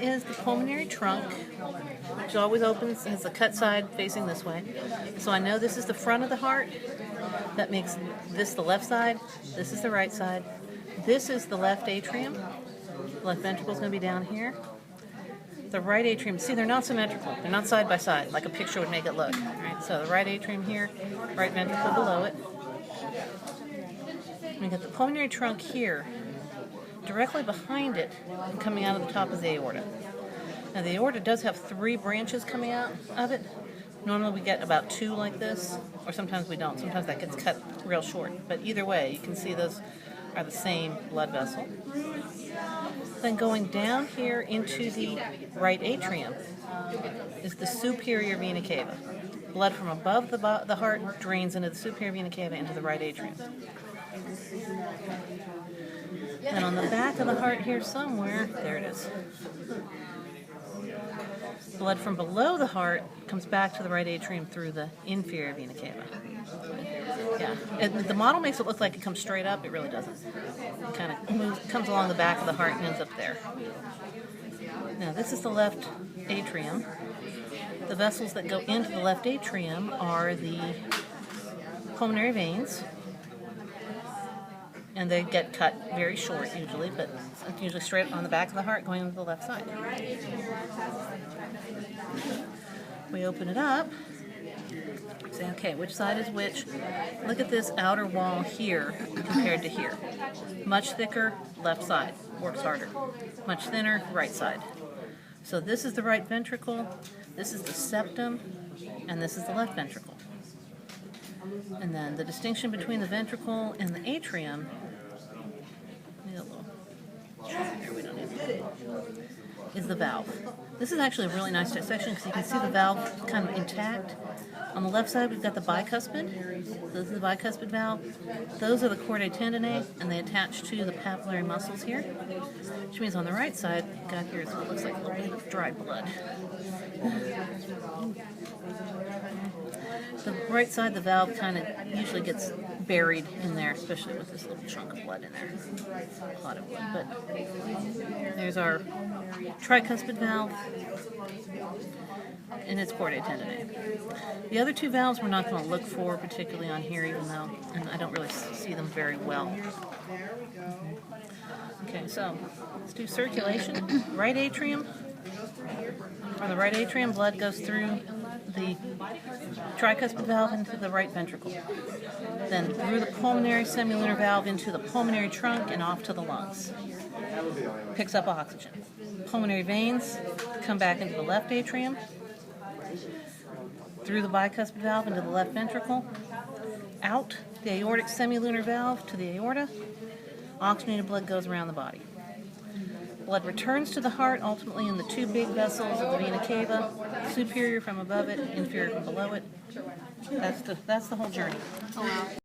is the pulmonary trunk, which always opens, has a cut side facing this way. So I know this is the front of the heart. That makes this the left side. This is the right side. This is the left atrium. The left ventricle is going to be down here. The right atrium, see, they're not symmetrical. They're not side by side, like a picture would make it look. Right? So the right atrium here, right ventricle below it. We got the pulmonary trunk here. Directly behind it, and coming out of the top is the aorta. Now the aorta does have 3 branches coming out of it. Normally we get about 2 like this, or sometimes we don't. Sometimes that gets cut real short. But either way, you can see those are the same blood vessel. Then going down here into the right atrium is the superior vena cava. Blood from above the heart drains into the superior vena cava into the right atrium. And on the back of the heart here somewhere, there it is. Blood from below the heart comes back to the right atrium through the inferior vena cava. Yeah, the model makes it look like it comes straight up. It really doesn't. It kind of comes along the back of the heart and ends up there. Now this is the left atrium. The vessels that go into the left atrium are the pulmonary veins. And they get cut very short usually, but usually straight on the back of the heart going into the left side. We open it up, say, okay, which side is which? Look at this outer wall here compared to here. Much thicker, left side, works harder. Much thinner, right side. So this is the right ventricle, this is the septum, and this is the left ventricle. And then the distinction between the ventricle and the atrium, is the valve. This is actually a really nice dissection because you can see the valve kind of intact. On the left side we've got the bicuspid. This is the bicuspid valve. Those are the chordae tendineae, and they attach to the papillary muscles here. Which means on the right side, what got here is what looks like a little bit of dry blood. The right side, the valve kind of usually gets buried in there, especially with this little chunk of blood in there. A lot of blood. But there's our tricuspid valve and its chordae tendineae. The other 2 valves we're not going to look for particularly on here, even though, and I don't really see them very well. Okay, so let's do circulation. Right atrium. From the right atrium, blood goes through the tricuspid valve into the right ventricle. Then through the pulmonary semilunar valve into the pulmonary trunk and off to the lungs. Picks up oxygen. Pulmonary veins come back into the left atrium, through the bicuspid valve into the left ventricle, out the aortic semilunar valve to the aorta. Oxygenated blood goes around the body. Blood returns to the heart, ultimately in the 2 big vessels of the vena cava, superior from above it, inferior from below it. That's the whole journey.